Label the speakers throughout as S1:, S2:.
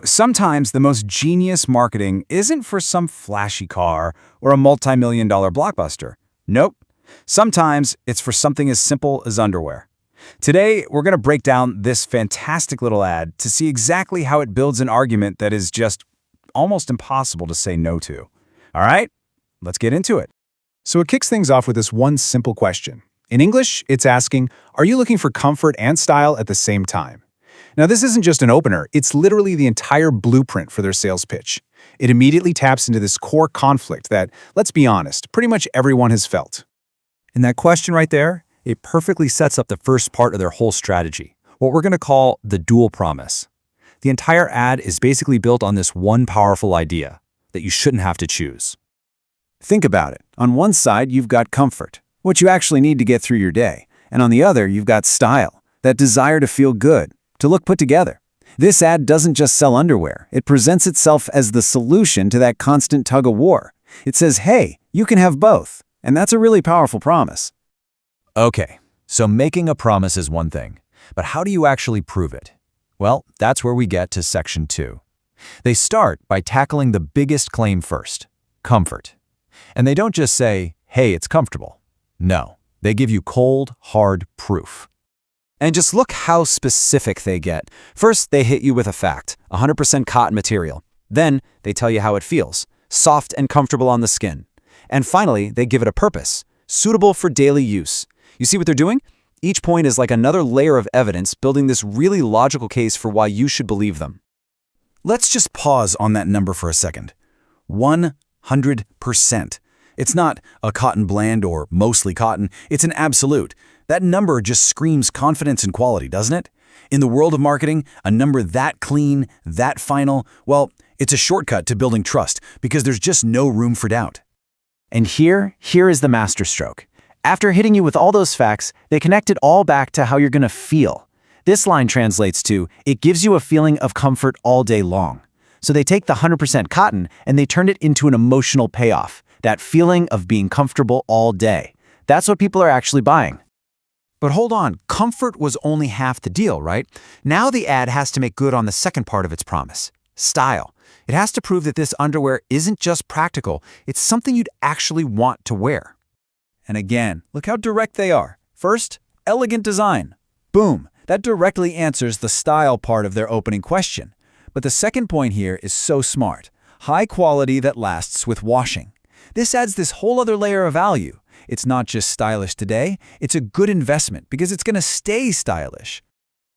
S1: Sometimes the most genius marketing isn't for some flashy car or a multi-million-dollar blockbuster. Nope. Sometimes it's for something as simple as underwear. Today, we're going to break down this fantastic little ad to see exactly how it builds an argument that is just almost impossible to say no to. All right, let's get into it.
S2: So it kicks things off with this one simple question. In English, it's asking, are you looking for comfort and style at the same time? Now, this isn't just an opener, it's literally the entire blueprint for their sales pitch. It immediately taps into this core conflict that, let's be honest, pretty much everyone has felt.
S3: And that question right there, it perfectly sets up the first part of their whole strategy, what we're going to call the dual promise. The entire ad is basically built on this one powerful idea, that you shouldn't have to choose.
S4: Think about it. On one side, you've got comfort, what you actually need to get through your day. And on the other, you've got style, that desire to feel good, to look put together. This ad doesn't just sell underwear. It presents itself as the solution to that constant tug-of-war. It says, hey, you can have both. And that's a really powerful promise.
S3: Okay, so making a promise is one thing, but how do you actually prove it? Well, that's where we get to section 2. They start by tackling the biggest claim first, comfort. And they don't just say, hey, it's comfortable. No, they give you cold, hard proof.
S4: And just look how specific they get. First, they hit you with a fact, 100% cotton material. Then, they tell you how it feels, soft and comfortable on the skin. And finally, they give it a purpose, suitable for daily use. You see what they're doing? Each point is like another layer of evidence building this really logical case for why you should believe them. Let's just pause on that number for a second. 100%. It's not a cotton blend or mostly cotton, it's an absolute. That number just screams confidence and quality, doesn't it? In the world of marketing, a number that clean, that final, well, it's a shortcut to building trust because there's just no room for doubt.
S5: And here is the masterstroke. After hitting you with all those facts, they connect it all back to how you're going to feel. This line translates to, it gives you a feeling of comfort all day long. So they take the 100% cotton and they turn it into an emotional payoff, that feeling of being comfortable all day. That's what people are actually buying.
S4: But hold on, comfort was only half the deal, right? Now the ad has to make good on the second part of its promise, style. It has to prove that this underwear isn't just practical, it's something you'd actually want to wear. And again, look how direct they are. First, elegant design. Boom, that directly answers the style part of their opening question. But the second point here is so smart. High quality that lasts with washing. This adds this whole other layer of value. It's not just stylish today, it's a good investment because it's going to stay stylish.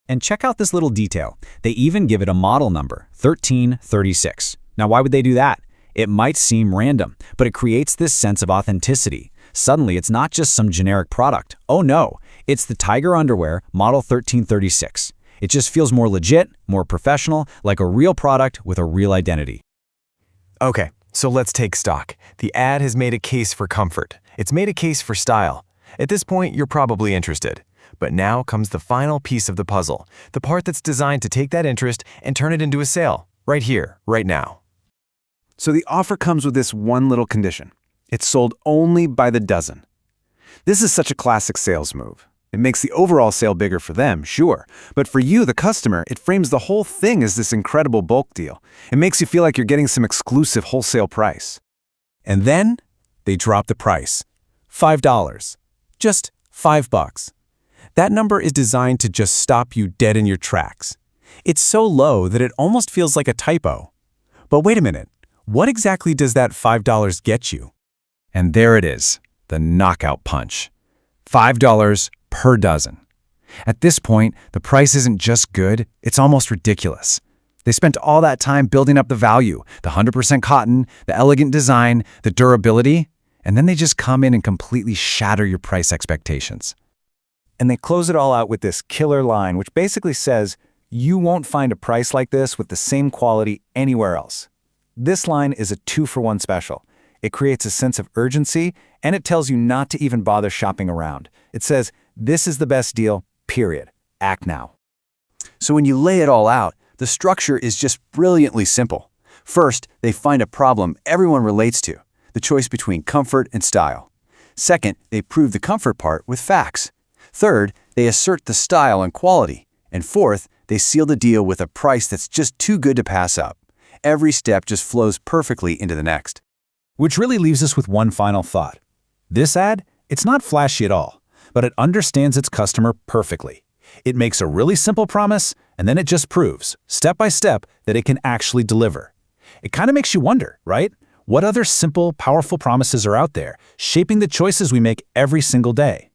S3: And check out this little detail. They even give it a model number, 1336. Now, why would they do that? It might seem random, but it creates this sense of authenticity. Suddenly, it's not just some generic product. Oh no, it's the Tiger underwear, model 1336. It just feels more legit, more professional, like a real product with a real identity.
S6: Okay, so let's take stock. The ad has made a case for comfort. It's made a case for style. At this point, you're probably interested. But now comes the final piece of the puzzle, the part that's designed to take that interest and turn it into a sale, right here, right now.
S4: So the offer comes with this one little condition. It's sold only by the dozen. This is such a classic sales move. It makes the overall sale bigger for them, sure. But for you, the customer, it frames the whole thing as this incredible bulk deal. It makes you feel like you're getting some exclusive wholesale price.
S3: And then they drop the price. $5. Just $5. That number is designed to just stop you dead in your tracks. It's so low that it almost feels like a typo. But wait a minute, what exactly does that $5 get you?
S4: And there it is, the knockout punch. $5 per dozen. At this point, the price isn't just good, it's almost ridiculous. They spent all that time building up the value, the 100% cotton, the elegant design, the durability, and then they just come in and completely shatter your price expectations.
S1: And they close it all out with this killer line, which basically says, you won't find a price like this with the same quality anywhere else. This line is a 2-for-1 special. It creates a sense of urgency, and it tells you not to even bother shopping around. It says, this is the best deal, period. Act now. So when you lay it all out, the structure is just brilliantly simple. First, they find a problem everyone relates to, the choice between comfort and style. Second, they prove the comfort part with facts. Third, they assert the style and quality. And fourth,
S4: They seal the deal with a price that's just too good to pass up. Every step just flows perfectly into the next.
S3: Which really leaves us with one final thought. This ad, it's not flashy at all, but it understands its customer perfectly. It makes a really simple promise, and then it just proves, step by step, that it can actually deliver. It kind of makes you wonder, right? What other simple, powerful promises are out there, shaping the choices we make every single day?